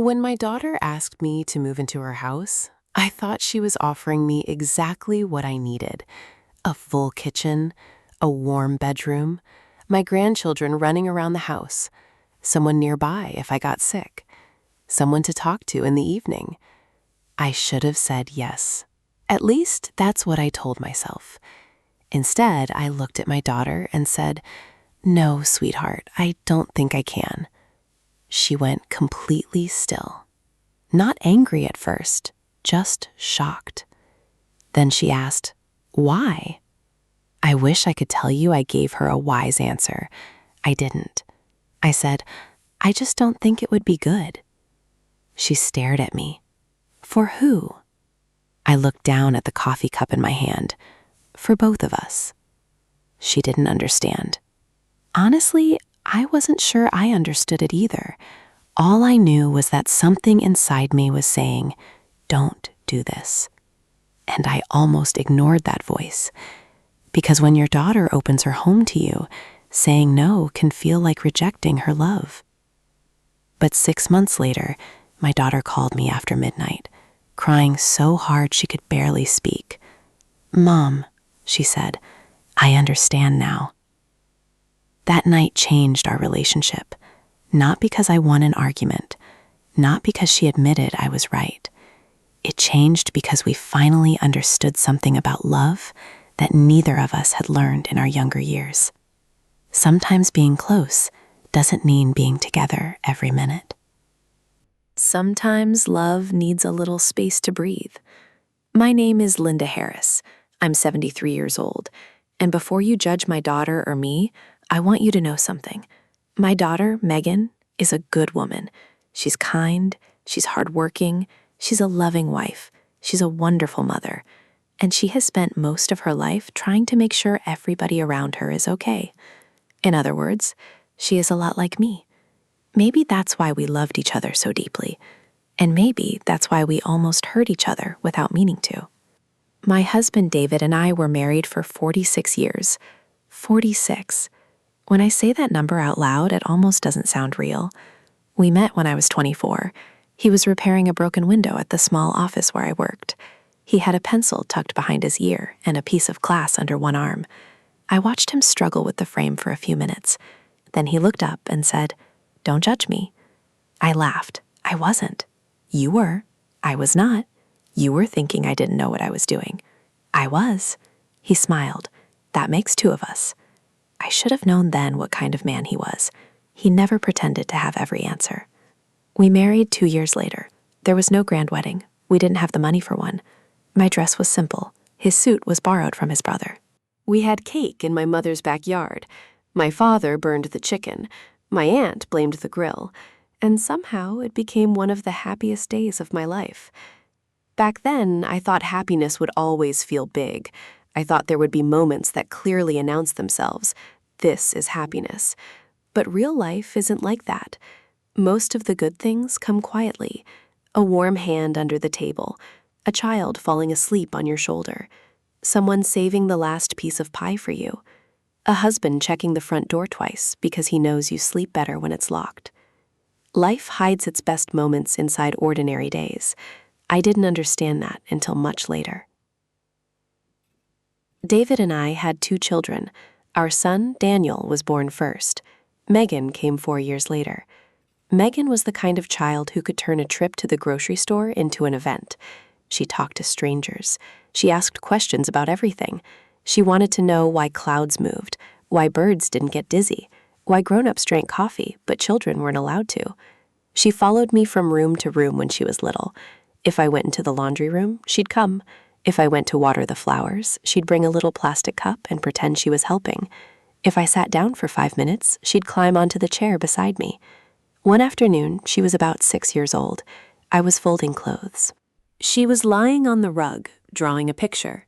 When my daughter asked me to move into her house, I thought she was offering me exactly what I needed: a full kitchen, a warm bedroom, my grandchildren running around the house, someone nearby if I got sick, someone to talk to in the evening. I should have said yes. At least that's what I told myself. Instead, I looked at my daughter and said, "No, sweetheart, I don't think I can." She went completely still. Not angry at first, just shocked. Then she asked, "Why?" I wish I could tell you I gave her a wise answer. I didn't. I said, "I just don't think it would be good." She stared at me. For who? I looked down at the coffee cup in my hand. For both of us. She didn't understand. Honestly, I wasn't sure I understood it either. All I knew was that something inside me was saying, "Don't do this." And I almost ignored that voice. Because when your daughter opens her home to you, saying no can feel like rejecting her love. But 6 months later, my daughter called me after midnight, crying so hard she could barely speak. "Mom," she said, "I understand now." That night changed our relationship, not because I won an argument, not because she admitted I was right. It changed because we finally understood something about love that neither of us had learned in our younger years. Sometimes being close doesn't mean being together every minute. Sometimes love needs a little space to breathe. My name is Linda Harris. I'm 73 years old. And before you judge my daughter or me, I want you to know something. My daughter, Megan, is a good woman. She's kind, she's hardworking, she's a loving wife, she's a wonderful mother, and she has spent most of her life trying to make sure everybody around her is okay. In other words, she is a lot like me. Maybe that's why we loved each other so deeply, and maybe that's why we almost hurt each other without meaning to. My husband David and I were married for 46 years. 46. When I say that number out loud, it almost doesn't sound real. We met when I was 24. He was repairing a broken window at the small office where I worked. He had a pencil tucked behind his ear and a piece of glass under one arm. I watched him struggle with the frame for a few minutes. Then he looked up and said, "Don't judge me." I laughed. I wasn't. You were. I was not. You were thinking I didn't know what I was doing. I was. He smiled. That makes two of us. I should have known then what kind of man he was. He never pretended to have every answer. We married 2 years later. There was no grand wedding. We didn't have the money for one. My dress was simple. His suit was borrowed from his brother. We had cake in my mother's backyard. My father burned the chicken. My aunt blamed the grill. And somehow it became one of the happiest days of my life. Back then, I thought happiness would always feel big. I thought there would be moments that clearly announced themselves. This is happiness. But real life isn't like that. Most of the good things come quietly. A warm hand under the table, a child falling asleep on your shoulder, someone saving the last piece of pie for you, a husband checking the front door twice because he knows you sleep better when it's locked. Life hides its best moments inside ordinary days. I didn't understand that until much later. David and I had 2 children. Our son, Daniel, was born first. Megan came 4 years later. Megan was the kind of child who could turn a trip to the grocery store into an event. She talked to strangers. She asked questions about everything. She wanted to know why clouds moved, why birds didn't get dizzy, why grown-ups drank coffee, but children weren't allowed to. She followed me from room to room when she was little. If I went into the laundry room, she'd come. If I went to water the flowers, she'd bring a little plastic cup and pretend she was helping. If I sat down for 5 minutes, she'd climb onto the chair beside me. One afternoon, she was about 6 years old. I was folding clothes. She was lying on the rug, drawing a picture.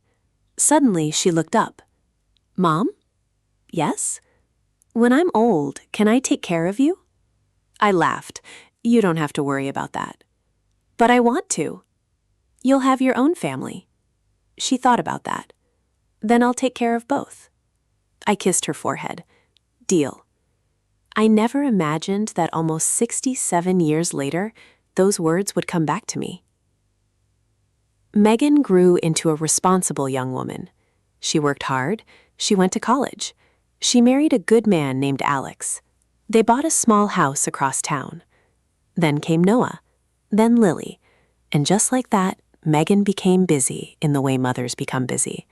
Suddenly, she looked up. "Mom?" "Yes?" "When I'm old, can I take care of you?" I laughed. "You don't have to worry about that." "But I want to." "You'll have your own family." She thought about that. "Then I'll take care of both." I kissed her forehead. Deal. I never imagined that almost 67 years later, those words would come back to me. Megan grew into a responsible young woman. She worked hard. She went to college. She married a good man named Alex. They bought a small house across town. Then came Noah, then Lily, and just like that, Megan became busy in the way mothers become busy.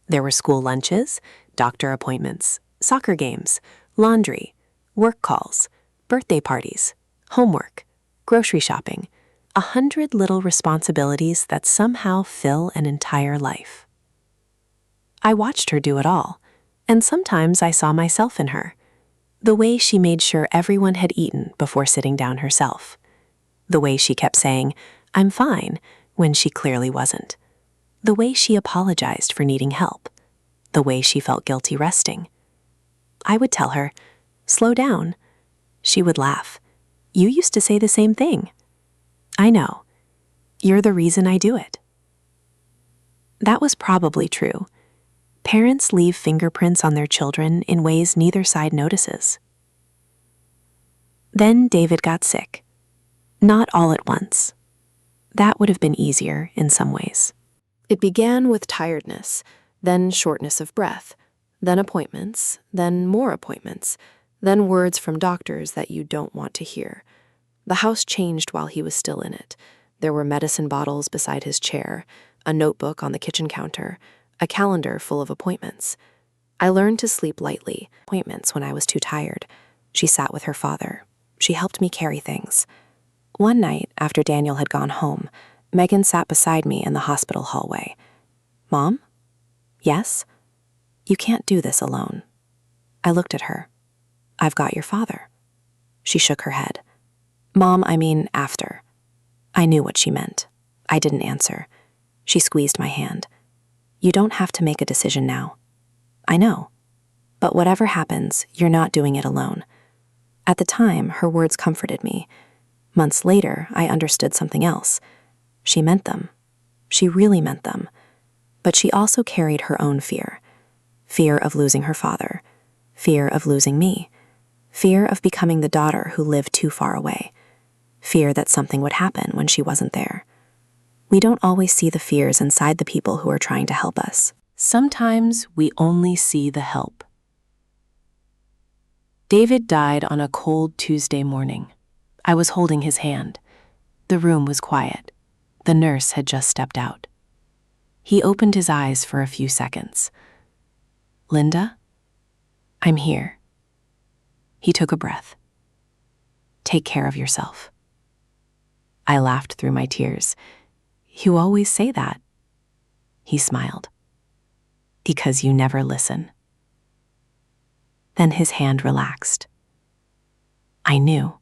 There were school lunches, doctor appointments, soccer games, laundry, work calls, birthday parties, homework, grocery shopping, 100 little responsibilities that somehow fill an entire life. I watched her do it all, and sometimes I saw myself in her. The way she made sure everyone had eaten before sitting down herself. The way she kept saying, "I'm fine," when she clearly wasn't. The way she apologized for needing help. The way she felt guilty resting. I would tell her, "Slow down." She would laugh. "You used to say the same thing." "I know. You're the reason I do it." That was probably true. Parents leave fingerprints on their children in ways neither side notices. Then David got sick. Not all at once. That would have been easier in some ways. It began with tiredness, then shortness of breath, then appointments, then more appointments, then words from doctors that you don't want to hear. The house changed while he was still in it. There were medicine bottles beside his chair, a notebook on the kitchen counter, a calendar full of appointments. I learned to sleep lightly. Appointments when I was too tired. She sat with her father. She helped me carry things. One night, after Daniel had gone home, Megan sat beside me in the hospital hallway. "Mom?" "Yes?" "You can't do this alone." I looked at her. "I've got your father." She shook her head. "Mom, I mean after." I knew what she meant. I didn't answer. She squeezed my hand. "You don't have to make a decision now." "I know. But whatever happens, you're not doing it alone." At the time, her words comforted me. Months later, I understood something else. She meant them. She really meant them. But she also carried her own fear. Fear of losing her father. Fear of losing me. Fear of becoming the daughter who lived too far away. Fear that something would happen when she wasn't there. We don't always see the fears inside the people who are trying to help us. Sometimes we only see the help. David died on a cold Tuesday morning. I was holding his hand. The room was quiet. The nurse had just stepped out. He opened his eyes for a few seconds. "Linda? I'm here." He took a breath. "Take care of yourself." I laughed through my tears. "You always say that." He smiled. "Because you never listen." Then his hand relaxed. I knew.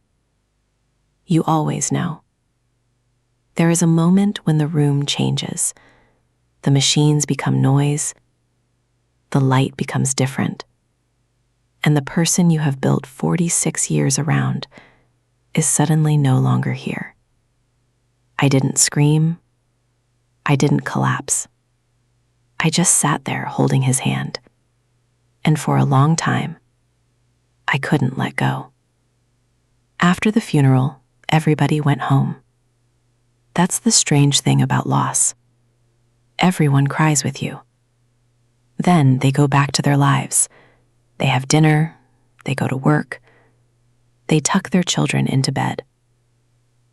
You always know. There is a moment when the room changes. The machines become noise. The light becomes different. And the person you have built 46 years around is suddenly no longer here. I didn't scream. I didn't collapse. I just sat there holding his hand. And for a long time, I couldn't let go. After the funeral, everybody went home. That's the strange thing about loss. Everyone cries with you. Then they go back to their lives. They have dinner, they go to work, they tuck their children into bed.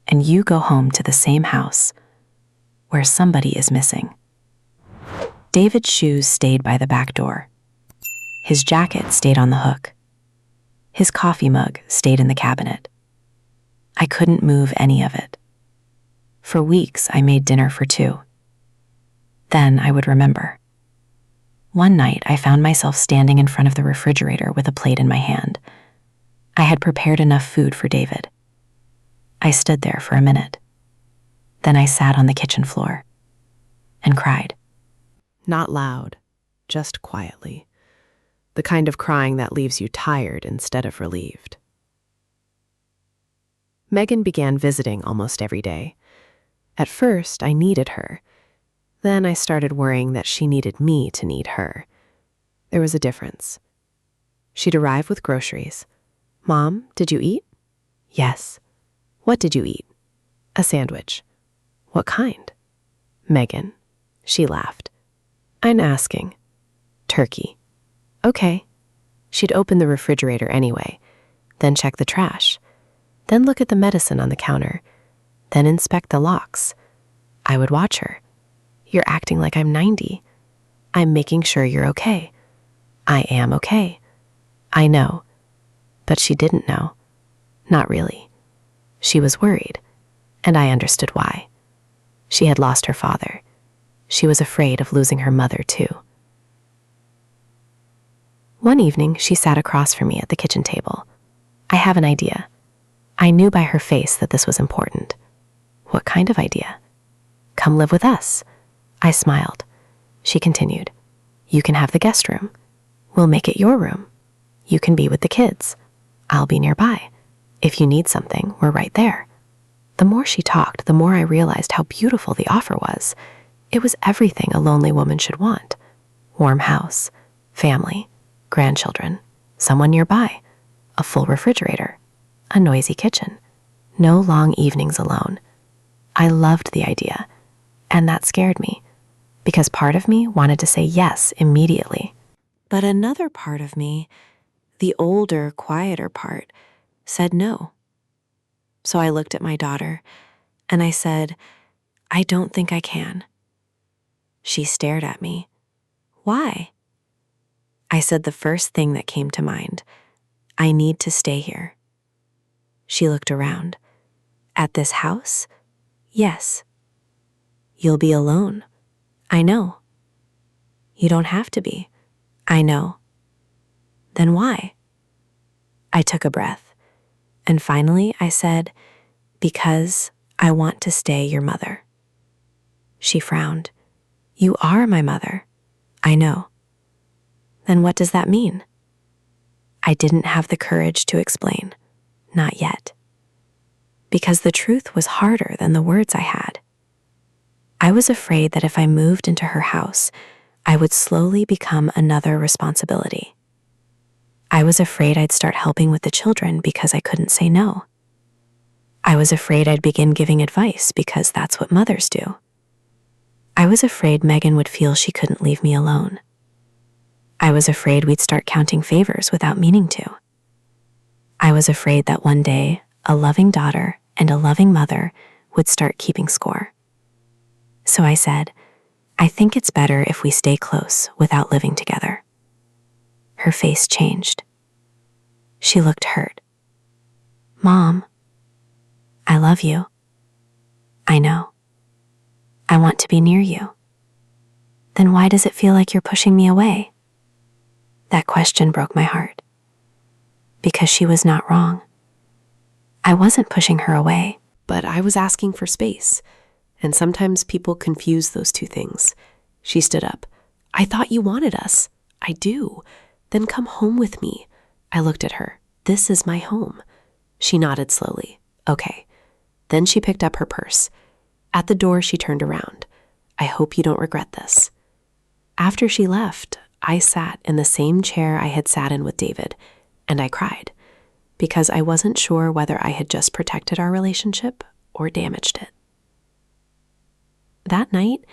And you go home to the same house where somebody is missing. David's shoes stayed by the back door. His jacket stayed on the hook. His coffee mug stayed in the cabinet. I couldn't move any of it. For weeks, I made dinner for two. Then I would remember. One night, I found myself standing in front of the refrigerator with a plate in my hand. I had prepared enough food for David. I stood there for a minute. Then I sat on the kitchen floor and cried. Not loud, just quietly. The kind of crying that leaves you tired instead of relieved. Megan began visiting almost every day. At first, I needed her. Then I started worrying that she needed me to need her. There was a difference. She'd arrive with groceries. "Mom, did you eat?" "Yes." "What did you eat?" A sandwich. What kind? Megan. She laughed. I'm asking. Turkey. Okay. She'd open the refrigerator anyway, then check the trash, then look at the medicine on the counter, then inspect the locks. I would watch her. You're acting like I'm 90. I'm making sure you're okay. I am okay. I know. But she didn't know. Not really. She was worried, and I understood why. She had lost her father. She was afraid of losing her mother, too. One evening, she sat across from me at the kitchen table. I have an idea. I knew by her face that this was important. What kind of idea? Come live with us. I smiled. She continued. You can have the guest room. We'll make it your room. You can be with the kids. I'll be nearby. If you need something, we're right there. The more she talked, the more I realized how beautiful the offer was. It was everything a lonely woman should want. Warm house, family, grandchildren, someone nearby, a full refrigerator, a noisy kitchen, no long evenings alone. I loved the idea, and that scared me, because part of me wanted to say yes immediately. But another part of me, the older, quieter part, said no. So I looked at my daughter, and I said, I don't think I can. She stared at me. Why? I said the first thing that came to mind. I need to stay here. She looked around. At this house? Yes. You'll be alone. I know. You don't have to be. I know. Then why? I took a breath, and finally I said, because I want to stay your mother. She frowned. You are my mother. I know. Then what does that mean? I didn't have the courage to explain. Not yet. Because the truth was harder than the words I had. I was afraid that if I moved into her house, I would slowly become another responsibility. I was afraid I'd start helping with the children because I couldn't say no. I was afraid I'd begin giving advice because that's what mothers do. I was afraid Megan would feel she couldn't leave me alone. I was afraid we'd start counting favors without meaning to. I was afraid that one day, a loving daughter and a loving mother would start keeping score. So I said, I think it's better if we stay close without living together. Her face changed. She looked hurt. Mom, I love you. I know. I want to be near you. Then why does it feel like you're pushing me away? That question broke my heart. Because she was not wrong. I wasn't pushing her away, but I was asking for space. And sometimes people confuse those two things. She stood up. I thought you wanted us. I do. Then come home with me. I looked at her. This is my home. She nodded slowly. Okay. Then she picked up her purse. At the door, she turned around. I hope you don't regret this. After she left, I sat in the same chair I had sat in with David, and I cried, because I wasn't sure whether I had just protected our relationship or damaged it. That night,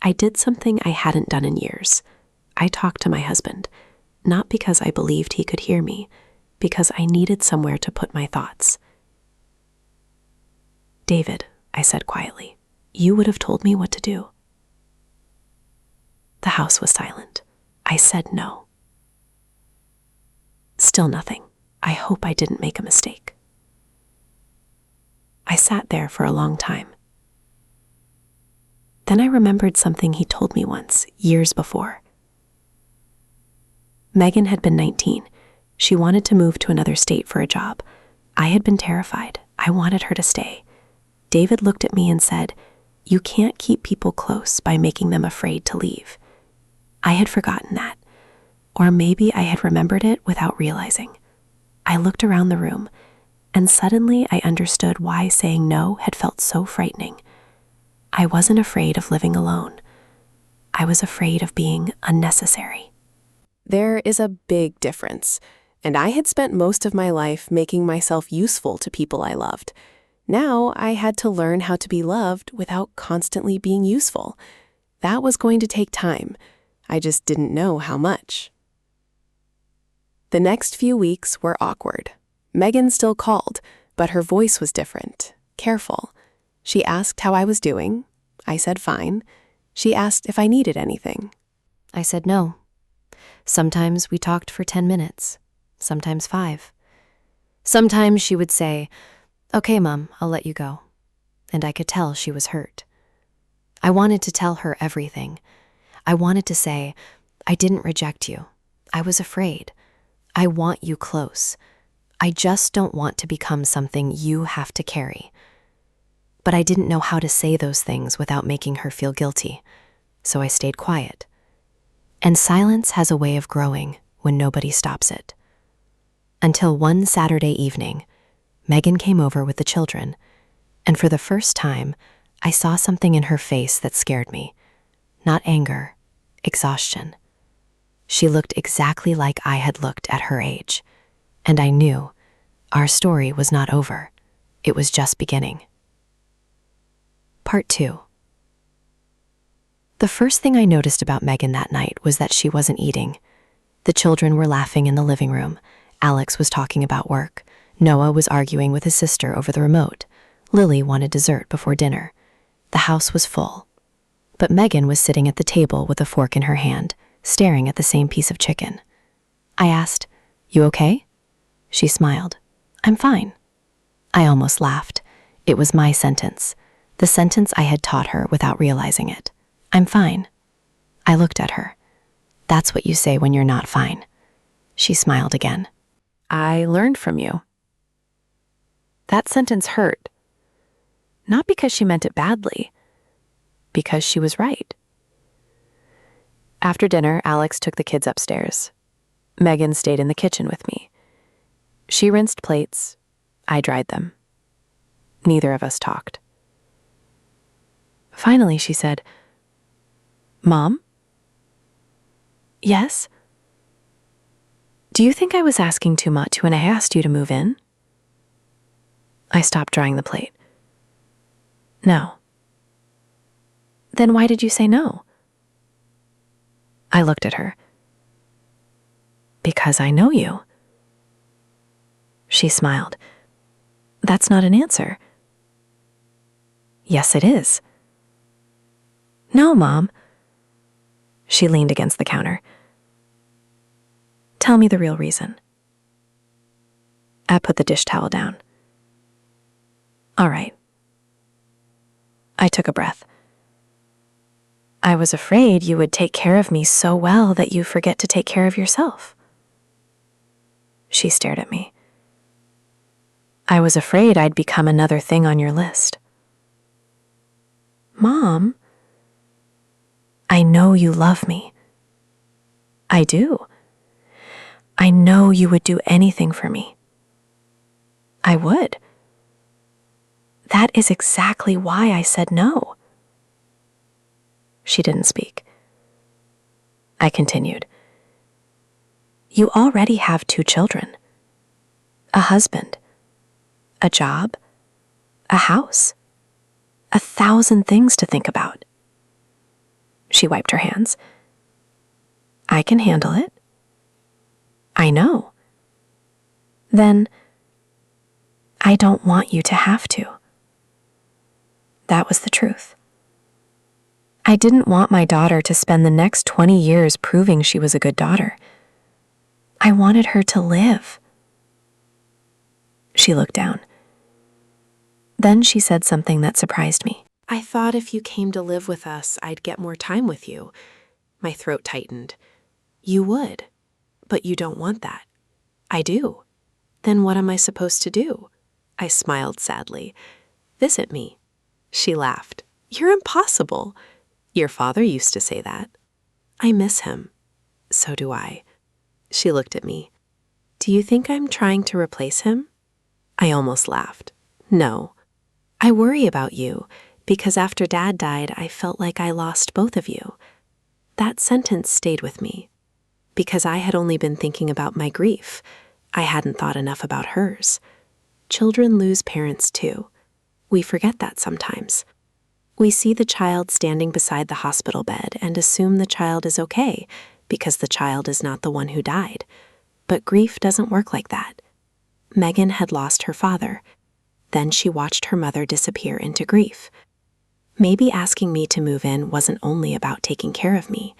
I did something I hadn't done in years. I talked to my husband, not because I believed he could hear me, because I needed somewhere to put my thoughts. David, I said quietly, you would have told me what to do. The house was silent. I said no. Still nothing. I hope I didn't make a mistake. I sat there for a long time. Then I remembered something he told me once, years before. Megan had been 19. She wanted to move to another state for a job. I had been terrified. I wanted her to stay. David looked at me and said, you can't keep people close by making them afraid to leave. I had forgotten that, or maybe I had remembered it without realizing. I looked around the room, and suddenly I understood why saying no had felt so frightening. I wasn't afraid of living alone. I was afraid of being unnecessary. There is a big difference, and I had spent most of my life making myself useful to people I loved. Now I had to learn how to be loved without constantly being useful. That was going to take time. I just didn't know how much. The next few weeks were awkward. Megan still called, but her voice was different, careful. She asked how I was doing. I said fine. She asked if I needed anything. I said no. Sometimes we talked for 10 minutes, sometimes 5. Sometimes she would say, "Okay, Mom, I'll let you go." And I could tell she was hurt. I wanted to tell her everything. I wanted to say, "I didn't reject you. I was afraid. I want you close. I just don't want to become something you have to carry." But I didn't know how to say those things without making her feel guilty, so I stayed quiet. And silence has a way of growing when nobody stops it. Until one Saturday evening, Megan came over with the children, and for the first time, I saw something in her face that scared me. Not anger, exhaustion. She looked exactly like I had looked at her age, and I knew our story was not over. It was just beginning. Part 2. The first thing I noticed about Megan that night was that she wasn't eating. The children were laughing in the living room. Alex was talking about work. Noah was arguing with his sister over the remote. Lily wanted dessert before dinner. The house was full. But Megan was sitting at the table with a fork in her hand, staring at the same piece of chicken. I asked, "You okay?" She smiled. "I'm fine." I almost laughed. It was my sentence, the sentence I had taught her without realizing it. "I'm fine." I looked at her. "That's what you say when you're not fine." She smiled again. "I learned from you." That sentence hurt. Not because she meant it badly, because she was right. After dinner, Alex took the kids upstairs. Megan stayed in the kitchen with me. She rinsed plates. I dried them. Neither of us talked. Finally, she said, "Mom?" "Yes?" "Do you think I was asking too much when I asked you to move in?" I stopped drying the plate. "No." "Then why did you say no?" I looked at her. "Because I know you." She smiled. "That's not an answer." "Yes, it is." "No, Mom." She leaned against the counter. "Tell me the real reason." I put the dish towel down. "All right." I took a breath. "I was afraid you would take care of me so well that you forget to take care of yourself." She stared at me. "I was afraid I'd become another thing on your list." "Mom." "I know you love me." "I do." "I know you would do anything for me." "I would." "That is exactly why I said no." She didn't speak. I continued. "You already have 2 children, a husband, a job, a house, 1,000 things to think about." She wiped her hands. "I can handle it." "I know." "Then I don't want you to have to." That was the truth. I didn't want my daughter to spend the next 20 years proving she was a good daughter. I wanted her to live. She looked down. Then she said something that surprised me. "I thought if you came to live with us, I'd get more time with you." My throat tightened. "You would, but you don't want that." "I do." "Then what am I supposed to do?" I smiled sadly. "Visit me." She laughed. "You're impossible." "Your father used to say that." "I miss him." "So do I." She looked at me. "Do you think I'm trying to replace him?" I almost laughed. "No. I worry about you, because after Dad died, I felt like I lost both of you." That sentence stayed with me, because I had only been thinking about my grief. I hadn't thought enough about hers. Children lose parents too. We forget that sometimes. We see the child standing beside the hospital bed and assume the child is okay because the child is not the one who died. But grief doesn't work like that. Megan had lost her father. Then she watched her mother disappear into grief. Maybe asking me to move in wasn't only about taking care of me.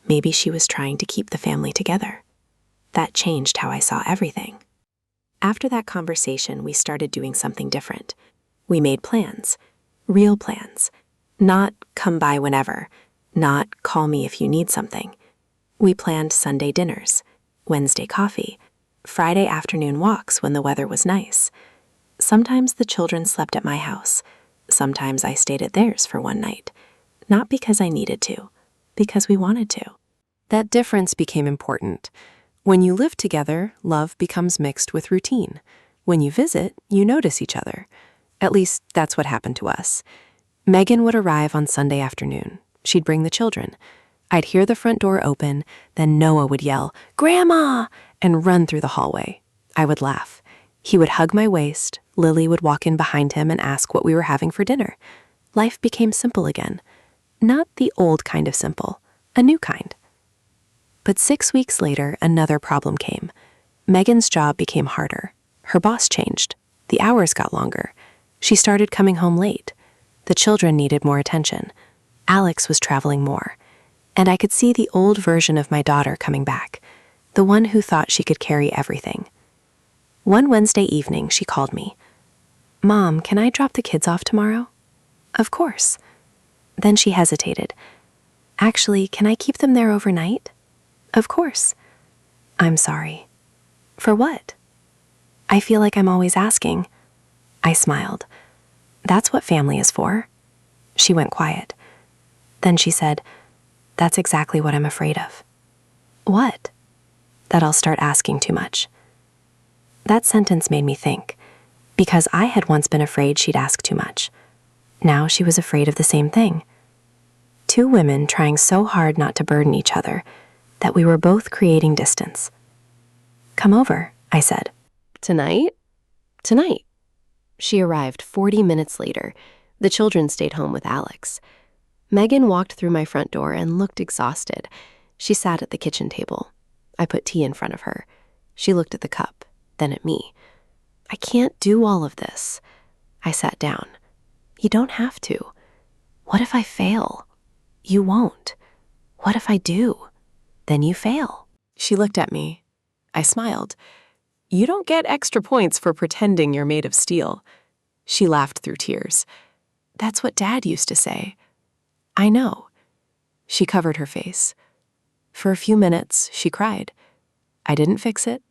Maybe she was trying to keep the family together. That changed how I saw everything. After that conversation, we started doing something different. We made plans. Real plans. Not come by whenever. Not call me if you need something. We planned Sunday dinners, Wednesday coffee, Friday afternoon walks when the weather was nice. Sometimes the children slept at my house. Sometimes I stayed at theirs for one night. Not because I needed to, because we wanted to. That difference became important. When you live together, love becomes mixed with routine. When you visit, you notice each other. At least, that's what happened to us. Megan would arrive on Sunday afternoon. She'd bring the children. I'd hear the front door open, then Noah would yell, "Grandma!" and run through the hallway. I would laugh. He would hug my waist. Lily would walk in behind him and ask what we were having for dinner. Life became simple again. Not the old kind of simple, a new kind. But 6 weeks later, another problem came. Megan's job became harder. Her boss changed. The hours got longer. She started coming home late. The children needed more attention. Alex was traveling more. And I could see the old version of my daughter coming back, the one who thought she could carry everything. One Wednesday evening, she called me. "Mom, can I drop the kids off tomorrow?" "Of course." Then she hesitated. "Actually, can I keep them there overnight?" "Of course." "I'm sorry." "For what?" "I feel like I'm always asking." I smiled. "That's what family is for." She went quiet. Then she said, "That's exactly what I'm afraid of." "What?" "That I'll start asking too much." That sentence made me think, because I had once been afraid she'd ask too much. Now she was afraid of the same thing. Two women trying so hard not to burden each other that we were both creating distance. "Come over," I said. "Tonight?" "Tonight." She arrived 40 minutes later. The children stayed home with Alex. Megan walked through my front door and looked exhausted. She sat at the kitchen table. I put tea in front of her. She looked at the cup, then at me. "I can't do all of this." I sat down. "You don't have to." "What if I fail?" "You won't." "What if I do?" "Then you fail." She looked at me. I smiled. "You don't get extra points for pretending you're made of steel." She laughed through tears. "That's what Dad used to say." "I know." She covered her face. For a few minutes, she cried. I didn't fix it.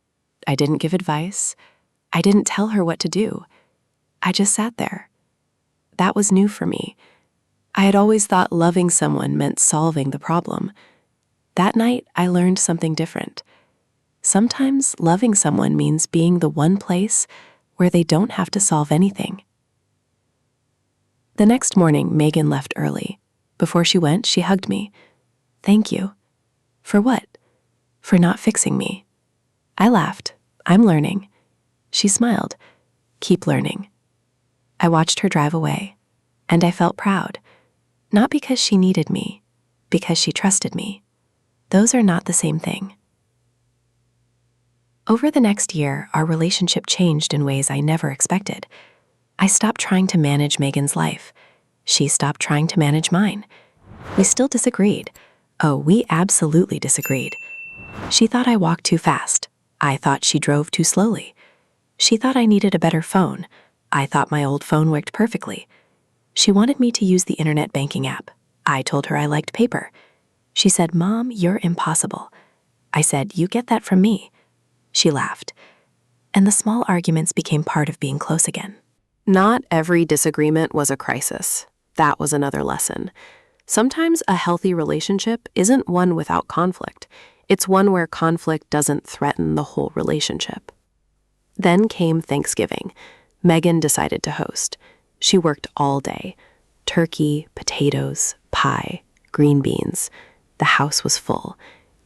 I didn't give advice. I didn't tell her what to do. I just sat there. That was new for me. I had always thought loving someone meant solving the problem. That night, I learned something different. Sometimes loving someone means being the one place where they don't have to solve anything. The next morning, Megan left early. Before she went, she hugged me. "Thank you." "For what?" "For not fixing me." I laughed. "I'm learning." She smiled. "Keep learning." I watched her drive away, and I felt proud. Not because she needed me, because she trusted me. Those are not the same thing. Over the next year, our relationship changed in ways I never expected. I stopped trying to manage Megan's life. She stopped trying to manage mine. We still disagreed. Oh, we absolutely disagreed. She thought I walked too fast. I thought she drove too slowly. She thought I needed a better phone. I thought my old phone worked perfectly. She wanted me to use the internet banking app. I told her I liked paper. She said, "Mom, you're impossible." I said, "You get that from me." She laughed. And the small arguments became part of being close again. Not every disagreement was a crisis. That was another lesson. Sometimes a healthy relationship isn't one without conflict. It's one where conflict doesn't threaten the whole relationship. Then came Thanksgiving. Megan decided to host. She worked all day. Turkey, potatoes, pie, green beans. The house was full.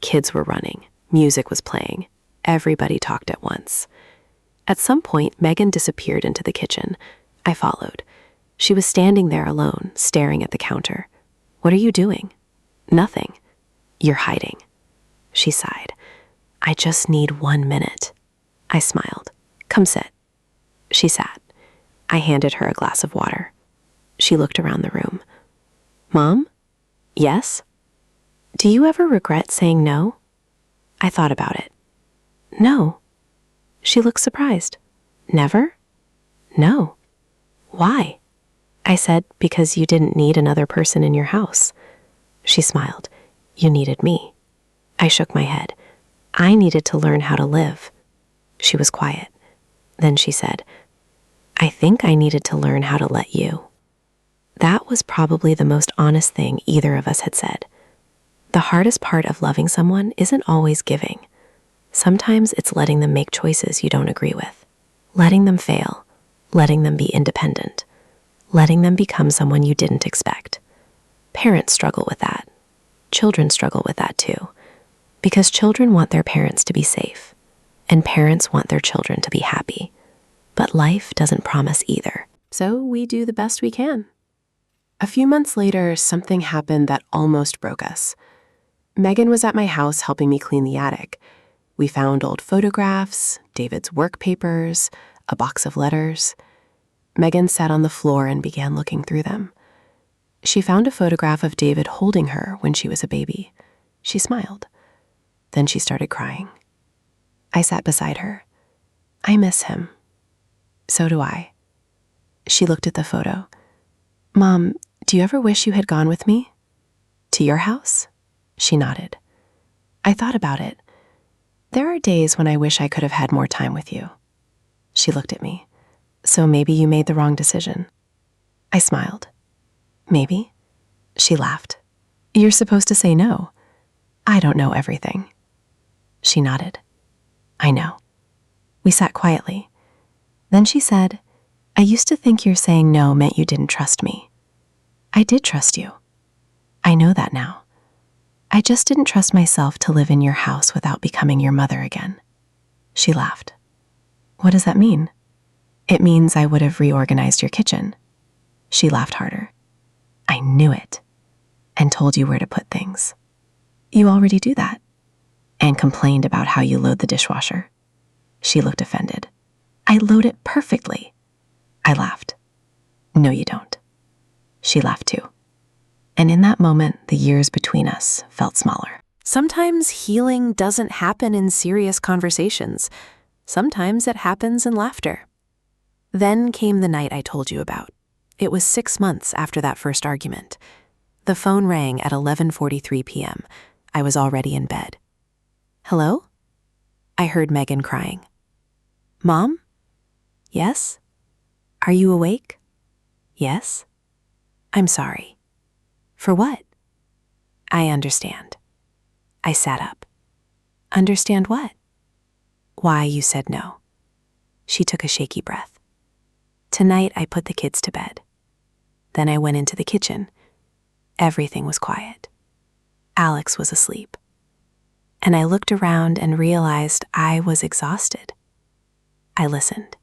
Kids were running. Music was playing. Everybody talked at once. At some point, Megan disappeared into the kitchen. I followed. She was standing there alone, staring at the counter. "What are you doing?" "Nothing." "You're hiding." She sighed. "I just need 1 minute." I smiled. "Come sit." She sat. I handed her a glass of water. She looked around the room. "Mom?" "Yes?" "Do you ever regret saying no?" I thought about it. "No." She looked surprised. "Never?" "No." "Why?" I said, "Because you didn't need another person in your house." She smiled. "You needed me." I shook my head. "I needed to learn how to live." She was quiet. Then she said, "I think I needed to learn how to let you." That was probably the most honest thing either of us had said. The hardest part of loving someone isn't always giving. Sometimes it's letting them make choices you don't agree with, letting them fail, letting them be independent, letting them become someone you didn't expect. Parents struggle with that. Children struggle with that too, because children want their parents to be safe, and parents want their children to be happy. But life doesn't promise either. So we do the best we can. A few months later, something happened that almost broke us. Megan was at my house helping me clean the attic. We found old photographs, David's work papers, a box of letters. Megan sat on the floor and began looking through them. She found a photograph of David holding her when she was a baby. She smiled. Then she started crying. I sat beside her. "I miss him." "So do I." She looked at the photo. "Mom, do you ever wish you had gone with me?" "To your house?" She nodded. I thought about it. "There are days when I wish I could have had more time with you." She looked at me. "So maybe you made the wrong decision." I smiled. "Maybe." She laughed. "You're supposed to say no. I don't know everything." She nodded. "I know." We sat quietly. Then she said, "I used to think your saying no meant you didn't trust me. I did trust you. I know that now. I just didn't trust myself to live in your house without becoming your mother again." She laughed. "What does that mean?" "It means I would have reorganized your kitchen." She laughed harder. "I knew it, and told you where to put things." "You already do that." "And complained about how you load the dishwasher." She looked offended. "I load it perfectly." I laughed. "No, you don't." She laughed too. And in that moment, the years between us felt smaller. Sometimes healing doesn't happen in serious conversations. Sometimes it happens in laughter. Then came the night I told you about. It was 6 months after that first argument. The phone rang at 11:43 p.m. I was already in bed. "Hello?" I heard Megan crying. "Mom?" "Yes?" "Are you awake?" "Yes." "I'm sorry." "For what?" "I understand." I sat up. "Understand what?" "Why you said no." She took a shaky breath. "Tonight I put the kids to bed. Then I went into the kitchen. Everything was quiet. Alex was asleep. And I looked around and realized I was exhausted. I listened."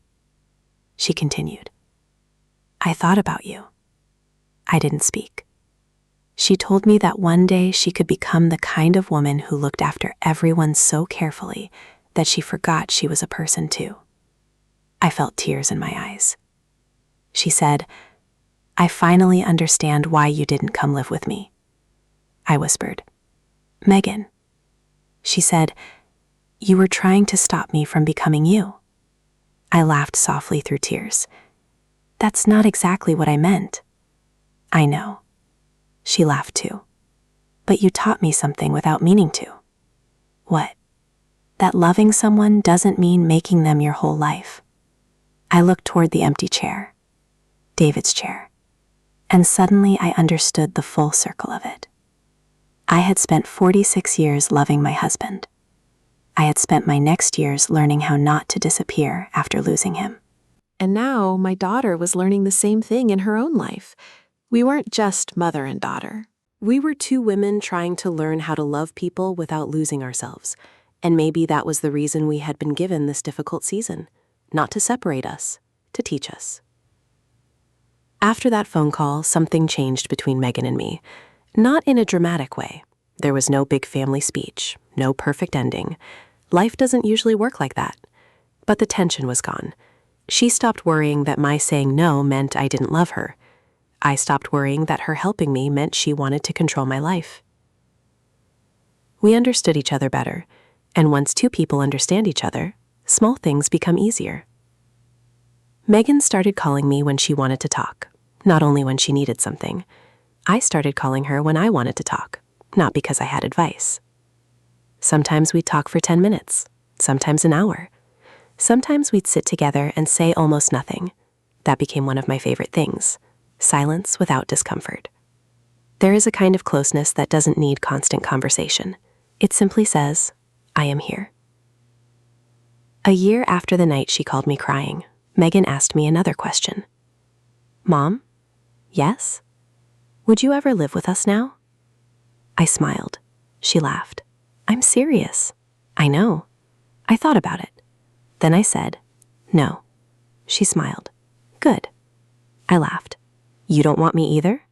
She continued. "I thought about you." I didn't speak. She told me that one day she could become the kind of woman who looked after everyone so carefully that she forgot she was a person too. I felt tears in my eyes. She said, "I finally understand why you didn't come live with me." I whispered, "Megan." She said, "You were trying to stop me from becoming you." I laughed softly through tears. "That's not exactly what I meant." "I know." She laughed too. "But you taught me something without meaning to." "What?" "That loving someone doesn't mean making them your whole life." I looked toward the empty chair, David's chair, and suddenly I understood the full circle of it. I had spent 46 years loving my husband. I had spent my next years learning how not to disappear after losing him. And now my daughter was learning the same thing in her own life. We weren't just mother and daughter. We were two women trying to learn how to love people without losing ourselves. And maybe that was the reason we had been given this difficult season. Not to separate us, to teach us. After that phone call, something changed between Megan and me. Not in a dramatic way. There was no big family speech, no perfect ending. Life doesn't usually work like that. But the tension was gone. She stopped worrying that my saying no meant I didn't love her. I stopped worrying that her helping me meant she wanted to control my life. We understood each other better, and once two people understand each other, small things become easier. Megan started calling me when she wanted to talk, not only when she needed something. I started calling her when I wanted to talk, not because I had advice. Sometimes we'd talk for 10 minutes, sometimes an hour. Sometimes we'd sit together and say almost nothing. That became one of my favorite things, silence without discomfort. There is a kind of closeness that doesn't need constant conversation. It simply says, I am here. A year after the night she called me crying, Megan asked me another question. Mom? Yes? Would you ever live with us now? I smiled. She laughed. I'm serious. I know. I thought about it. Then I said, no. She smiled. Good. I laughed. You don't want me either?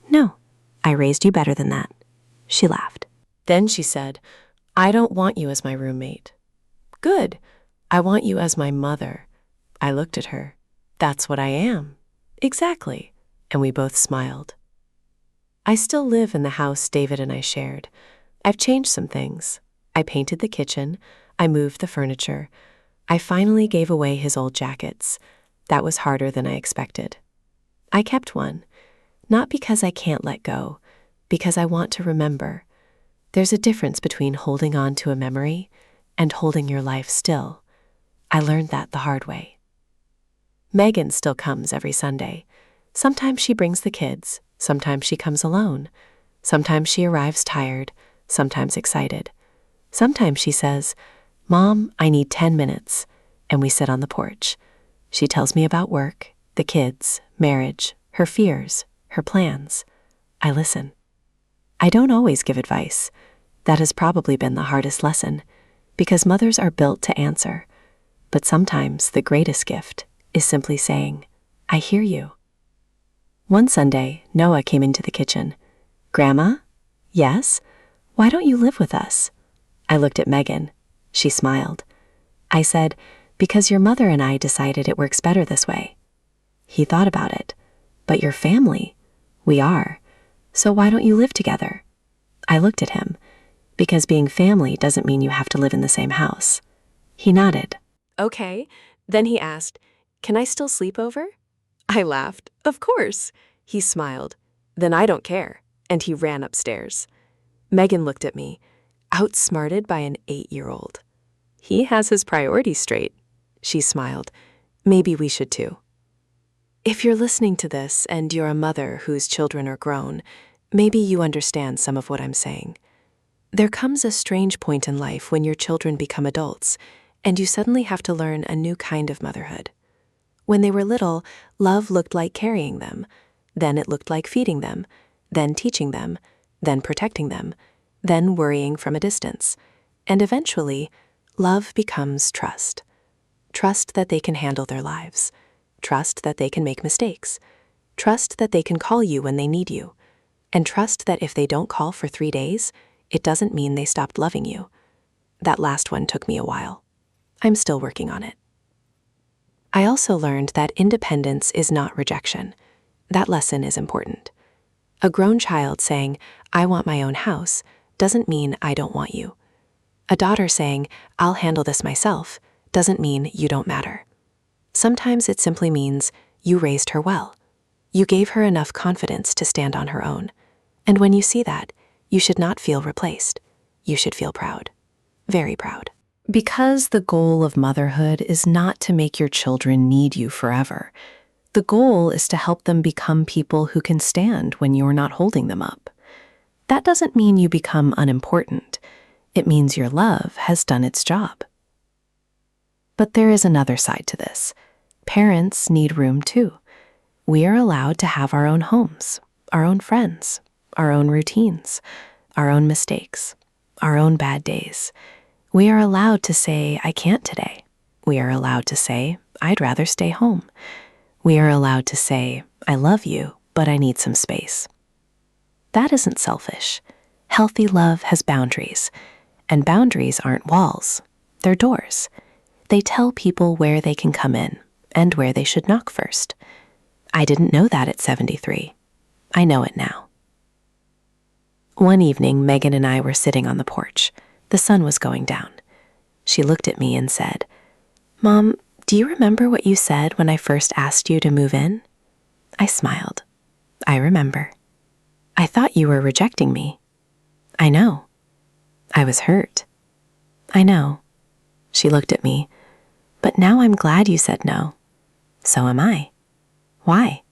No. I raised you better than that. She laughed. Then she said, I don't want you as my roommate. Good. I want you as my mother. I looked at her. That's what I am. Exactly. And we both smiled. I still live in the house David and I shared. I've changed some things. I painted the kitchen. I moved the furniture. I finally gave away his old jackets. That was harder than I expected. I kept one, not because I can't let go, because I want to remember. There's a difference between holding on to a memory and holding your life still. I learned that the hard way. Megan still comes every Sunday. Sometimes she brings the kids, sometimes she comes alone. Sometimes she arrives tired, sometimes excited. Sometimes she says, Mom, I need 10 minutes, and we sit on the porch. She tells me about work, the kids, marriage, her fears, her plans. I listen. I don't always give advice. That has probably been the hardest lesson, because mothers are built to answer. But sometimes the greatest gift is simply saying, I hear you. One Sunday, Noah came into the kitchen. Grandma? Yes? Why don't you live with us? I looked at Megan. She smiled. I said, because your mother and I decided it works better this way. He thought about it. But your family? We are. So why don't you live together? I looked at him. Because being family doesn't mean you have to live in the same house. He nodded. Okay. Then he asked, can I still sleep over? I laughed. Of course. He smiled. Then I don't care. And he ran upstairs. Megan looked at me, outsmarted by an 8-year-old. He has his priorities straight. She smiled. Maybe we should too. If you're listening to this and you're a mother whose children are grown, maybe you understand some of what I'm saying. There comes a strange point in life when your children become adults, and you suddenly have to learn a new kind of motherhood. When they were little, love looked like carrying them. Then it looked like feeding them, then teaching them, then protecting them, then worrying from a distance. And eventually, love becomes trust. Trust that they can handle their lives. Trust that they can make mistakes. Trust that they can call you when they need you. And trust that if they don't call for 3 days, it doesn't mean they stopped loving you. That last one took me a while. I'm still working on it. I also learned that independence is not rejection. That lesson is important. A grown child saying, I want my own house, doesn't mean I don't want you. A daughter saying, I'll handle this myself, doesn't mean you don't matter. Sometimes it simply means you raised her well. You gave her enough confidence to stand on her own. And when you see that, you should not feel replaced. You should feel proud. Very proud. Because the goal of motherhood is not to make your children need you forever. The goal is to help them become people who can stand when you're not holding them up. That doesn't mean you become unimportant. It means your love has done its job. But there is another side to this. Parents need room too. We are allowed to have our own homes, our own friends, our own routines, our own mistakes, our own bad days. We are allowed to say, I can't today. We are allowed to say, I'd rather stay home. We are allowed to say, I love you, but I need some space. That isn't selfish. Healthy love has boundaries, and boundaries aren't walls, they're doors. They tell people where they can come in and where they should knock first. I didn't know that at 73. I know it now. One evening, Megan and I were sitting on the porch. The sun was going down. She looked at me and said, Mom, do you remember what you said when I first asked you to move in? I smiled. I remember. I thought you were rejecting me. I know. I was hurt. I know. She looked at me. But now I'm glad you said no. So am I. Why?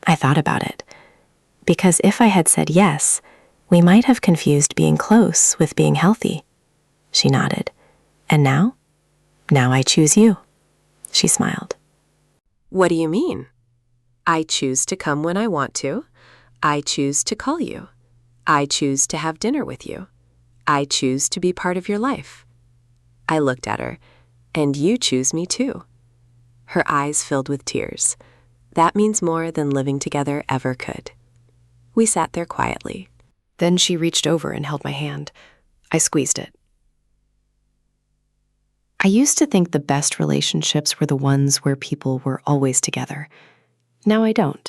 I thought about it. Because if I had said yes, we might have confused being close with being healthy. She nodded. And now? Now I choose you. She smiled. What do you mean? I choose to come when I want to. I choose to call you. I choose to have dinner with you. I choose to be part of your life. I looked at her, and you choose me too. Her eyes filled with tears. That means more than living together ever could. We sat there quietly. Then she reached over and held my hand. I squeezed it. I used to think the best relationships were the ones where people were always together. Now I don't.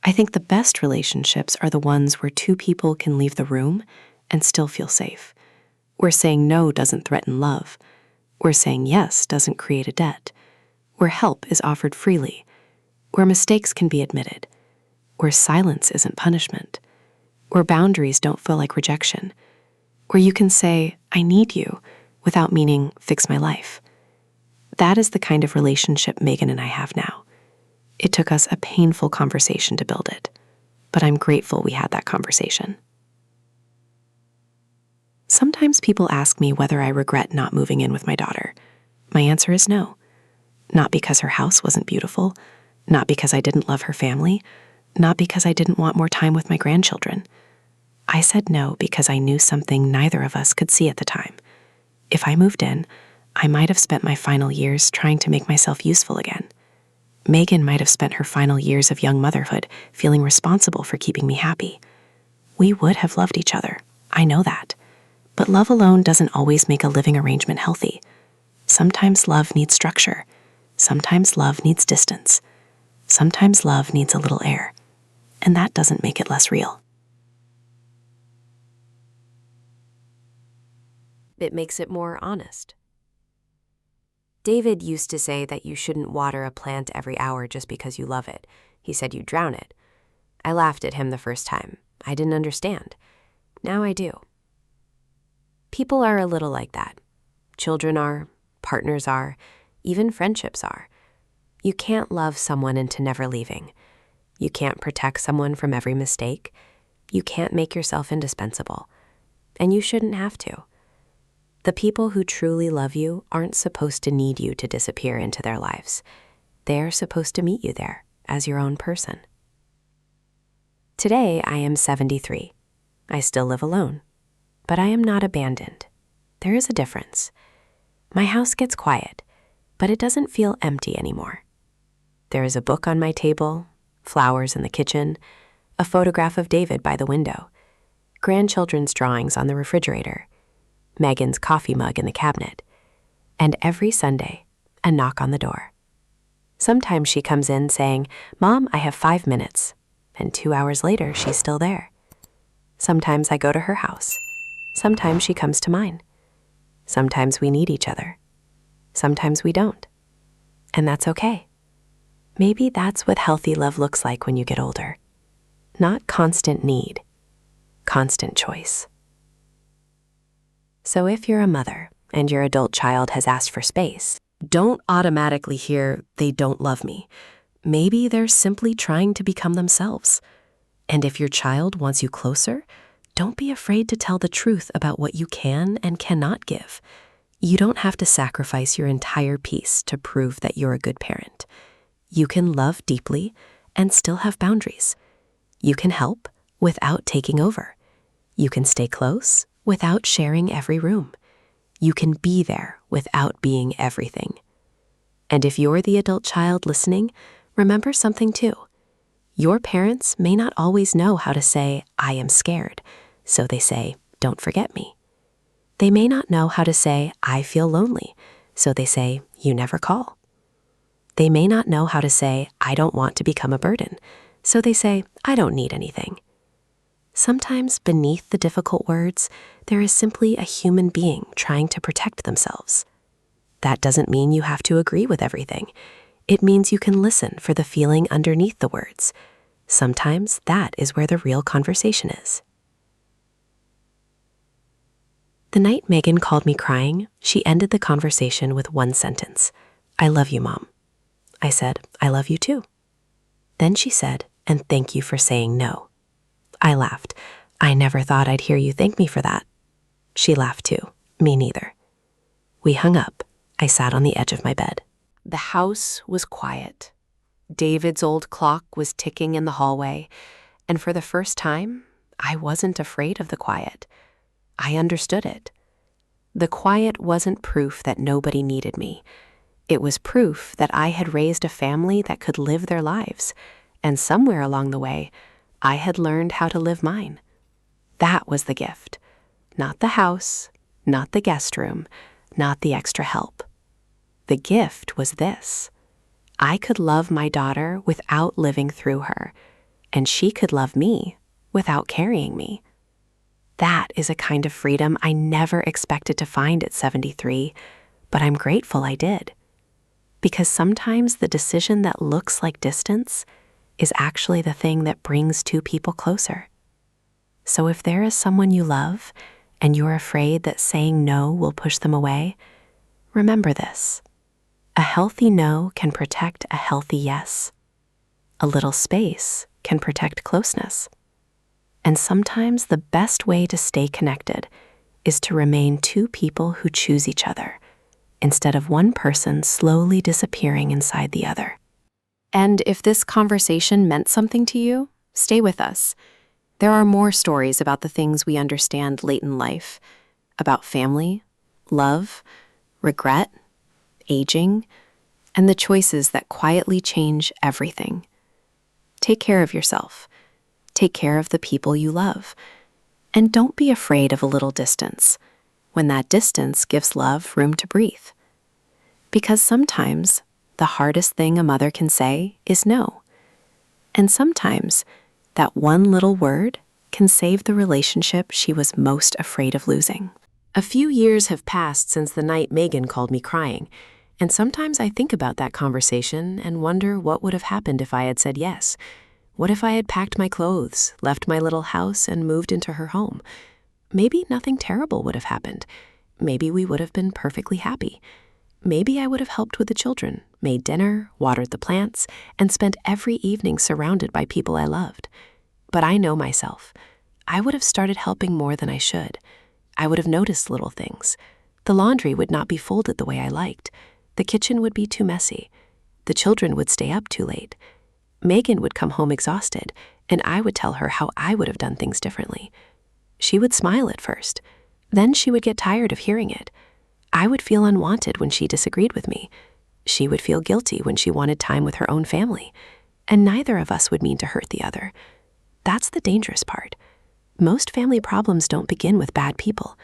I think the best relationships are the ones where two people can leave the room and still feel safe, where saying no doesn't threaten love, where saying yes doesn't create a debt, where help is offered freely, where mistakes can be admitted, where silence isn't punishment, where boundaries don't feel like rejection, where you can say, I need you, without meaning, fix my life. That is the kind of relationship Megan and I have now. It took us a painful conversation to build it, but I'm grateful we had that conversation. Sometimes people ask me whether I regret not moving in with my daughter. My answer is no. Not because her house wasn't beautiful, not because I didn't love her family, not because I didn't want more time with my grandchildren. I said no because I knew something neither of us could see at the time. If I moved in, I might have spent my final years trying to make myself useful again. Megan might have spent her final years of young motherhood feeling responsible for keeping me happy. We would have loved each other, I know that. But love alone doesn't always make a living arrangement healthy. Sometimes love needs structure. Sometimes love needs distance. Sometimes love needs a little air. And that doesn't make it less real. It makes it more honest. David used to say that you shouldn't water a plant every hour just because you love it. He said you'd drown it. I laughed at him the first time. I didn't understand. Now I do. People are a little like that. Children are, partners are, even friendships are. You can't love someone into never leaving. You can't protect someone from every mistake. You can't make yourself indispensable. And you shouldn't have to. The people who truly love you aren't supposed to need you to disappear into their lives. They're supposed to meet you there as your own person. Today, I am 73. I still live alone. But I am not abandoned. There is a difference. My house gets quiet, but it doesn't feel empty anymore. There is a book on my table, flowers in the kitchen, a photograph of David by the window, grandchildren's drawings on the refrigerator, Megan's coffee mug in the cabinet, and every Sunday, a knock on the door. Sometimes she comes in saying, Mom, I have 5 minutes, and 2 hours later, she's still there. Sometimes I go to her house. Sometimes she comes to mine. Sometimes we need each other. Sometimes we don't. And that's okay. Maybe that's what healthy love looks like when you get older. Not constant need, constant choice. So if you're a mother and your adult child has asked for space, don't automatically hear they don't love me. Maybe they're simply trying to become themselves. And if your child wants you closer, don't be afraid to tell the truth about what you can and cannot give. You don't have to sacrifice your entire peace to prove that you're a good parent. You can love deeply and still have boundaries. You can help without taking over. You can stay close without sharing every room. You can be there without being everything. And if you're the adult child listening, Remember something too. Your parents may not always know how to say, I am scared, so they say, don't forget me. They may not know how to say, I feel lonely, so they say, you never call. They may not know how to say, I don't want to become a burden, so they say, I don't need anything. Sometimes beneath the difficult words, there is simply a human being trying to protect themselves. That doesn't mean you have to agree with everything. It means you can listen for the feeling underneath the words. Sometimes that is where the real conversation is. The night Megan called me crying, she ended the conversation with one sentence. I love you, Mom. I said, I love you too. Then she said, and thank you for saying no. I laughed. I never thought I'd hear you thank me for that. She laughed too. Me neither. We hung up. I sat on the edge of my bed. The house was quiet. David's old clock was ticking in the hallway, and for the first time, I wasn't afraid of the quiet. I understood it. The quiet wasn't proof that nobody needed me. It was proof that I had raised a family that could live their lives, and somewhere along the way, I had learned how to live mine. That was the gift. Not the house, not the guest room, not the extra help. The gift was this. I could love my daughter without living through her, and she could love me without carrying me. That is a kind of freedom I never expected to find at 73, but I'm grateful I did. Because sometimes the decision that looks like distance is actually the thing that brings two people closer. So if there is someone you love and you're afraid that saying no will push them away, remember this. A healthy no can protect a healthy yes. A little space can protect closeness. And sometimes the best way to stay connected is to remain two people who choose each other, instead of one person slowly disappearing inside the other. And if this conversation meant something to you, stay with us. There are more stories about the things we understand late in life, about family, love, regret, aging, and the choices that quietly change everything. Take care of yourself. Take care of the people you love. And don't be afraid of a little distance, when that distance gives love room to breathe. Because sometimes the hardest thing a mother can say is no. And sometimes that one little word can save the relationship she was most afraid of losing. A few years have passed since the night Megan called me crying, and sometimes I think about that conversation and wonder what would have happened if I had said yes. What if I had packed my clothes, left my little house, and moved into her home? Maybe nothing terrible would have happened. Maybe we would have been perfectly happy. Maybe I would have helped with the children, made dinner, watered the plants, and spent every evening surrounded by people I loved. But I know myself. I would have started helping more than I should. I would have noticed little things. The laundry would not be folded the way I liked. The kitchen would be too messy. The children would stay up too late. Megan would come home exhausted, and I would tell her how I would have done things differently. She would smile at first. Then she would get tired of hearing it. I would feel unwanted when she disagreed with me. She would feel guilty when she wanted time with her own family. And neither of us would mean to hurt the other. That's the dangerous part. Most family problems don't begin with bad people.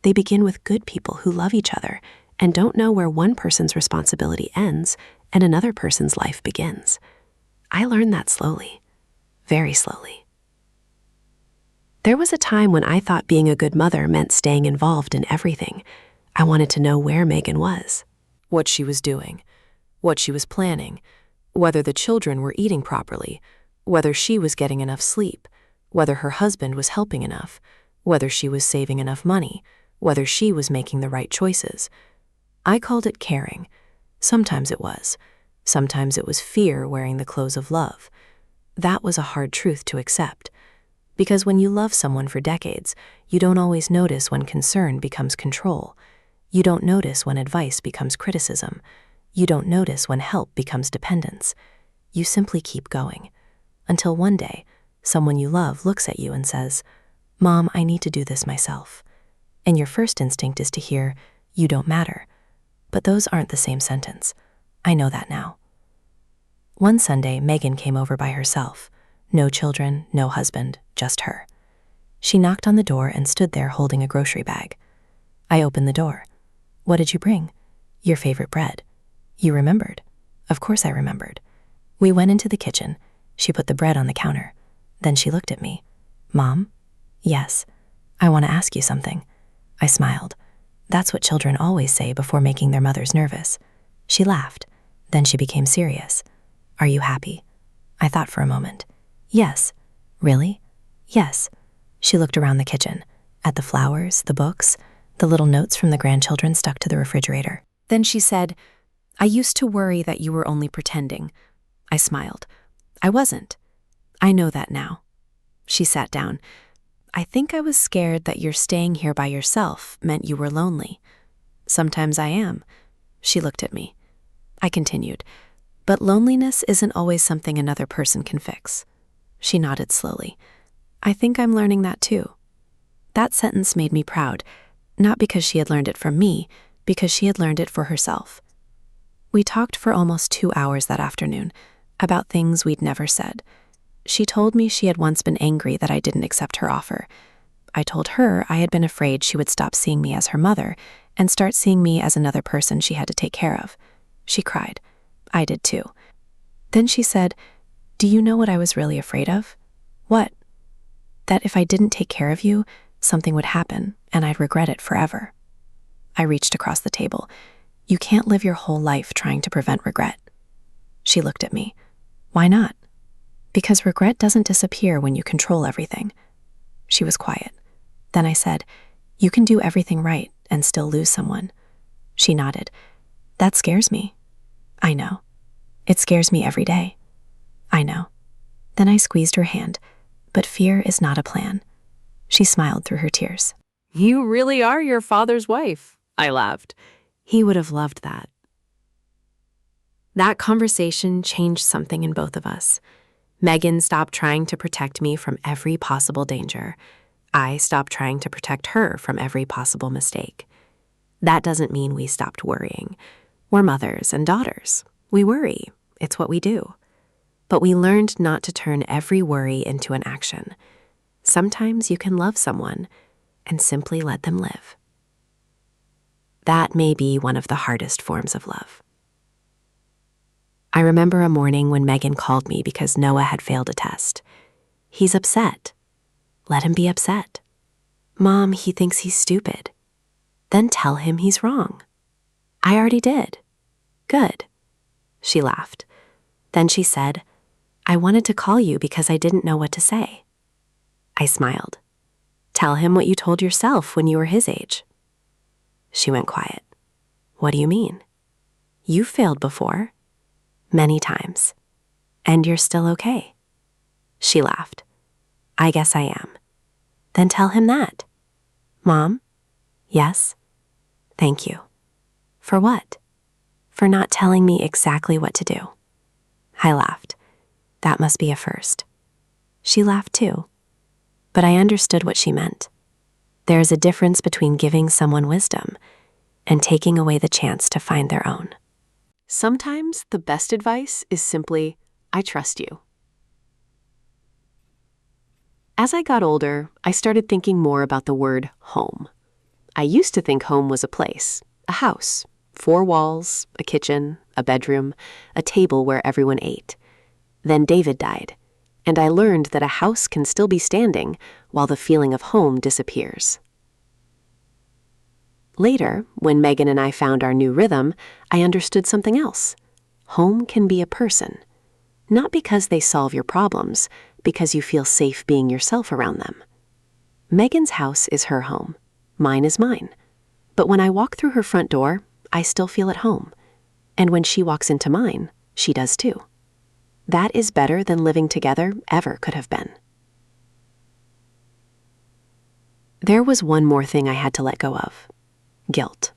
They begin with good people who love each other and don't know where one person's responsibility ends and another person's life begins. I learned that slowly, very slowly. There was a time when I thought being a good mother meant staying involved in everything. I wanted to know where Megan was, what she was doing, what she was planning, whether the children were eating properly, whether she was getting enough sleep, whether her husband was helping enough, whether she was saving enough money, whether she was making the right choices. I called it caring. Sometimes it was. Sometimes it was fear wearing the clothes of love. That was a hard truth to accept. Because when you love someone for decades, you don't always notice when concern becomes control. You don't notice when advice becomes criticism. You don't notice when help becomes dependence. You simply keep going. Until one day, someone you love looks at you and says, "Mom, I need to do this myself." And your first instinct is to hear, "You don't matter." But those aren't the same sentence. I know that now. One Sunday, Megan came over by herself. No children, no husband, just her. She knocked on the door and stood there holding a grocery bag. I opened the door. "What did you bring?" "Your favorite bread." "You remembered?" Of course I remembered. We went into the kitchen. She put the bread on the counter. Then she looked at me. "Mom?" "Yes. I want to ask you something." I smiled. That's what children always say before making their mothers nervous. She laughed. Then she became serious. "Are you happy?" I thought for a moment. "Yes." "Really?" "Yes." She looked around the kitchen, at the flowers, the books, the little notes from the grandchildren stuck to the refrigerator. Then she said, "I used to worry that you were only pretending." I smiled. "I wasn't. I know that now." She sat down. "I think I was scared that your staying here by yourself meant you were lonely." "Sometimes I am." She looked at me. I continued, "But loneliness isn't always something another person can fix." She nodded slowly. "I think I'm learning that too." That sentence made me proud, not because she had learned it from me, because she had learned it for herself. We talked for almost 2 hours that afternoon, about things we'd never said. She told me she had once been angry that I didn't accept her offer. I told her I had been afraid she would stop seeing me as her mother and start seeing me as another person she had to take care of. She cried. I did too. Then she said, "Do you know what I was really afraid of?" "What?" "That if I didn't take care of you, something would happen and I'd regret it forever." I reached across the table. "You can't live your whole life trying to prevent regret." She looked at me. "Why not?" "Because regret doesn't disappear when you control everything." She was quiet. Then I said, "You can do everything right and still lose someone." She nodded. "That scares me." "I know. It scares me every day." "I know." Then I squeezed her hand. "But fear is not a plan." She smiled through her tears. You really are your father's wife, I laughed. He would have loved that. That conversation changed something in both of us. Megan stopped trying to protect me from every possible danger. I stopped trying to protect her from every possible mistake. That doesn't mean we stopped worrying. We're mothers and daughters. We worry. It's what we do. But we learned not to turn every worry into an action. Sometimes you can love someone and simply let them live. That may be one of the hardest forms of love. I remember a morning when Megan called me because Noah had failed a test. "He's upset." "Let him be upset." "Mom, he thinks he's stupid." "Then tell him he's wrong." "I already did." "Good." She laughed. Then she said, "I wanted to call you because I didn't know what to say." I smiled. "Tell him what you told yourself when you were his age." She went quiet. "What do you mean?" "You failed before." "Many times. And you're still okay." She laughed. "I guess I am." "Then tell him that." "Mom?" "Yes?" "Thank you." "For what?" "For not telling me exactly what to do." I laughed. That must be a first. She laughed too. But I understood what she meant. There is a difference between giving someone wisdom and taking away the chance to find their own. Sometimes the best advice is simply, "I trust you." As I got older, I started thinking more about the word home. I used to think home was a place, a house, 4 walls, a kitchen, a bedroom, a table where everyone ate. Then David died, and I learned that a house can still be standing while the feeling of home disappears. Later, when Megan and I found our new rhythm, I understood something else. Home can be a person. Not because they solve your problems, because you feel safe being yourself around them. Megan's house is her home. Mine is mine. But when I walk through her front door, I still feel at home. And when she walks into mine, she does too. That is better than living together ever could have been. There was one more thing I had to let go of. Guilt.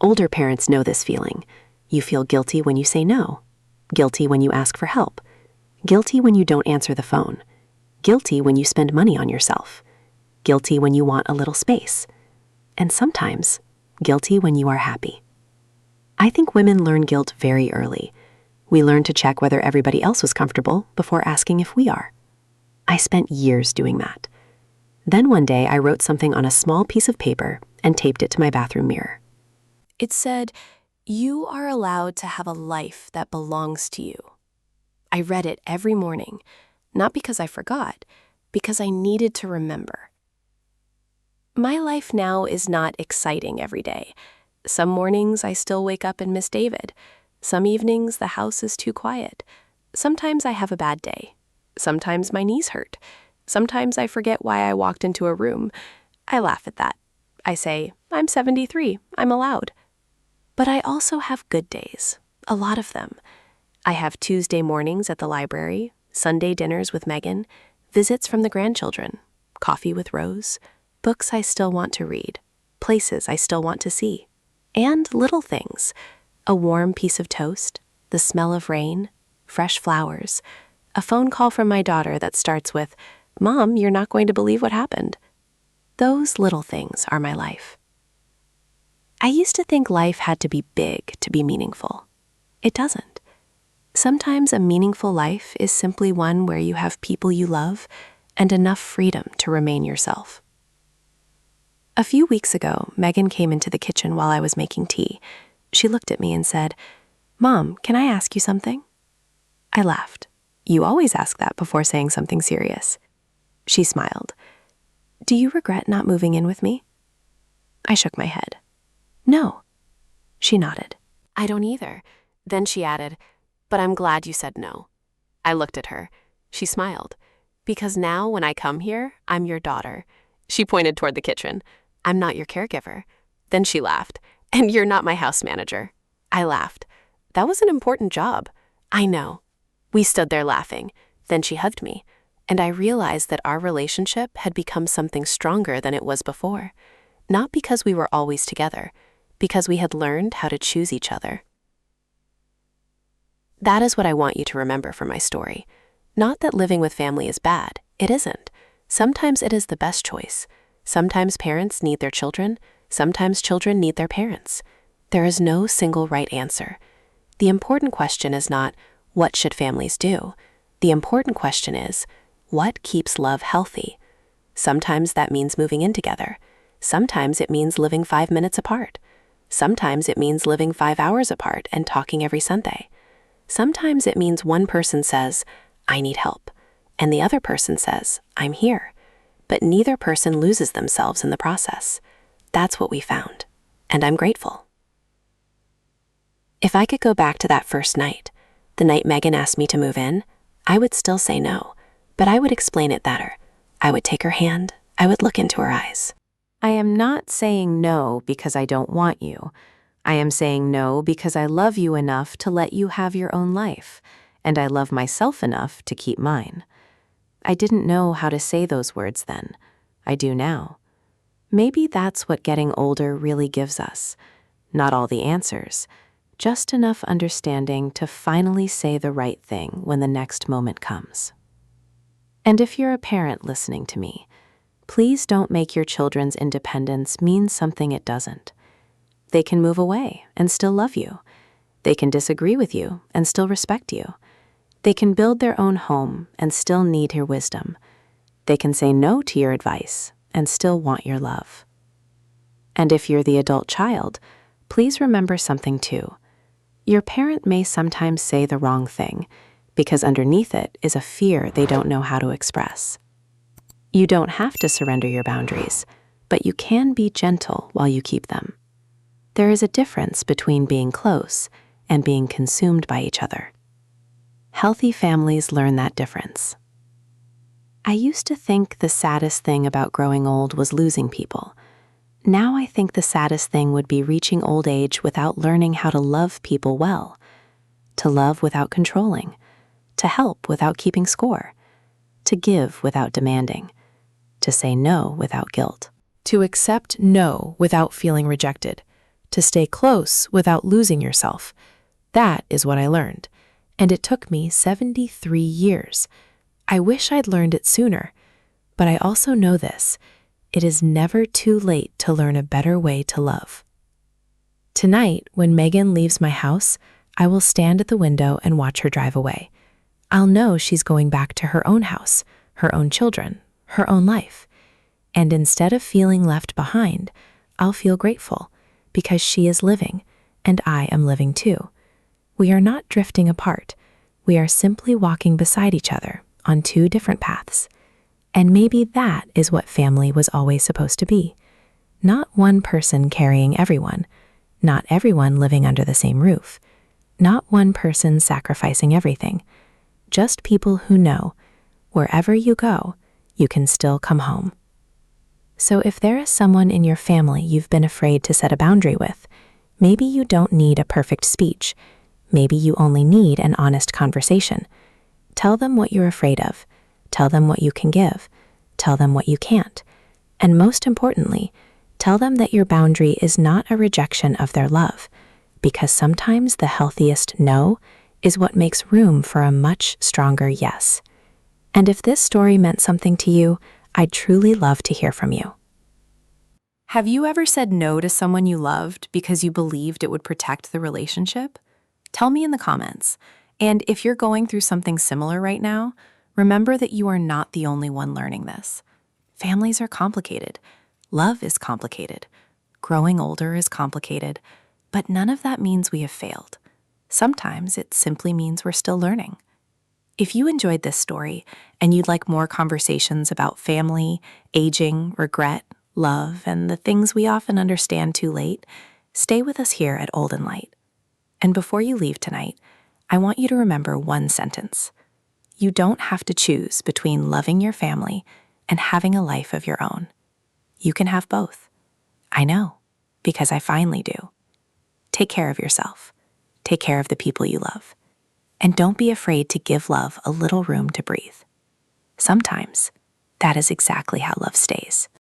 Older parents know this feeling. You feel guilty when you say no. Guilty when you ask for help. Guilty when you don't answer the phone. Guilty when you spend money on yourself. Guilty when you want a little space. And sometimes, guilty when you are happy. I think women learn guilt very early. We learned to check whether everybody else was comfortable before asking if we are. I spent years doing that. Then one day I wrote something on a small piece of paper and taped it to my bathroom mirror. It said, "You are allowed to have a life that belongs to you." I read it every morning, not because I forgot, because I needed to remember. My life now is not exciting every day. Some mornings I still wake up and miss David. Some evenings the house is too quiet. Sometimes I have a bad day. Sometimes my knees hurt. Sometimes I forget why I walked into a room. I laugh at that. I say, I'm 73, I'm allowed. But I also have good days, a lot of them. I have Tuesday mornings at the library, Sunday dinners with Megan, visits from the grandchildren, coffee with Rose, books I still want to read, places I still want to see, and little things, a warm piece of toast, the smell of rain, fresh flowers, a phone call from my daughter that starts with, "Mom, you're not going to believe what happened." Those little things are my life. I used to think life had to be big to be meaningful. It doesn't. Sometimes a meaningful life is simply one where you have people you love and enough freedom to remain yourself. A few weeks ago, Megan came into the kitchen while I was making tea. She looked at me and said, "Mom, can I ask you something?" I laughed. You always ask that before saying something serious. She smiled. "Do you regret not moving in with me?" I shook my head. "No." She nodded. "I don't either." Then she added, "But I'm glad you said no." I looked at her. She smiled. "Because now when I come here, I'm your daughter." She pointed toward the kitchen. "I'm not your caregiver." Then she laughed. "And you're not my house manager." I laughed. "That was an important job." "I know." We stood there laughing. Then she hugged me. And I realized that our relationship had become something stronger than it was before. Not because we were always together, because we had learned how to choose each other. That is what I want you to remember from my story. Not that living with family is bad. It isn't. Sometimes it is the best choice. Sometimes parents need their children. Sometimes children need their parents. There is no single right answer. The important question is not, what should families do? The important question is, what keeps love healthy? Sometimes that means moving in together. Sometimes it means living 5 minutes apart. Sometimes it means living 5 hours apart and talking every Sunday. Sometimes it means one person says, "I need help," and the other person says, "I'm here." But neither person loses themselves in the process. That's what we found, and I'm grateful. If I could go back to that first night, the night Megan asked me to move in, I would still say no, but I would explain it better. I would take her hand. I would look into her eyes. I am not saying no because I don't want you. I am saying no because I love you enough to let you have your own life, and I love myself enough to keep mine. I didn't know how to say those words then. I do now. Maybe that's what getting older really gives us. Not all the answers, just enough understanding to finally say the right thing when the next moment comes. And if you're a parent listening to me, please don't make your children's independence mean something it doesn't. They can move away and still love you. They can disagree with you and still respect you. They can build their own home and still need your wisdom. They can say no to your advice and still want your love. And if you're the adult child, please remember something too. Your parent may sometimes say the wrong thing because underneath it is a fear they don't know how to express. You don't have to surrender your boundaries, but you can be gentle while you keep them. There is a difference between being close and being consumed by each other. Healthy families learn that difference. I used to think the saddest thing about growing old was losing people. Now I think the saddest thing would be reaching old age without learning how to love people well, to love without controlling, to help without keeping score, to give without demanding, to say no without guilt, to accept no without feeling rejected, to stay close without losing yourself. That is what I learned, and it took me 73 years. I wish I'd learned it sooner, but I also know this: it is never too late to learn a better way to love. Tonight, when Megan leaves my house, I will stand at the window and watch her drive away. I'll know she's going back to her own house, her own children, her own life. And instead of feeling left behind, I'll feel grateful because she is living and I am living too. We are not drifting apart. We are simply walking beside each other on two different paths. And maybe that is what family was always supposed to be. Not one person carrying everyone, not everyone living under the same roof, not one person sacrificing everything, just people who know wherever you go, you can still come home. So if there is someone in your family you've been afraid to set a boundary with, maybe you don't need a perfect speech. Maybe you only need an honest conversation. Tell them what you're afraid of. Tell them what you can give. Tell them what you can't. And most importantly, tell them that your boundary is not a rejection of their love, because sometimes the healthiest no is what makes room for a much stronger yes. And if this story meant something to you, I'd truly love to hear from you. Have you ever said no to someone you loved because you believed it would protect the relationship? Tell me in the comments. And if you're going through something similar right now, remember that you are not the only one learning this. Families are complicated. Love is complicated. Growing older is complicated. But none of that means we have failed. Sometimes it simply means we're still learning. If you enjoyed this story and you'd like more conversations about family, aging, regret, love, and the things we often understand too late, stay with us here at Oldenlight. And before you leave tonight, I want you to remember one sentence. You don't have to choose between loving your family and having a life of your own. You can have both. I know, because I finally do. Take care of yourself. Take care of the people you love. And don't be afraid to give love a little room to breathe. Sometimes, that is exactly how love stays.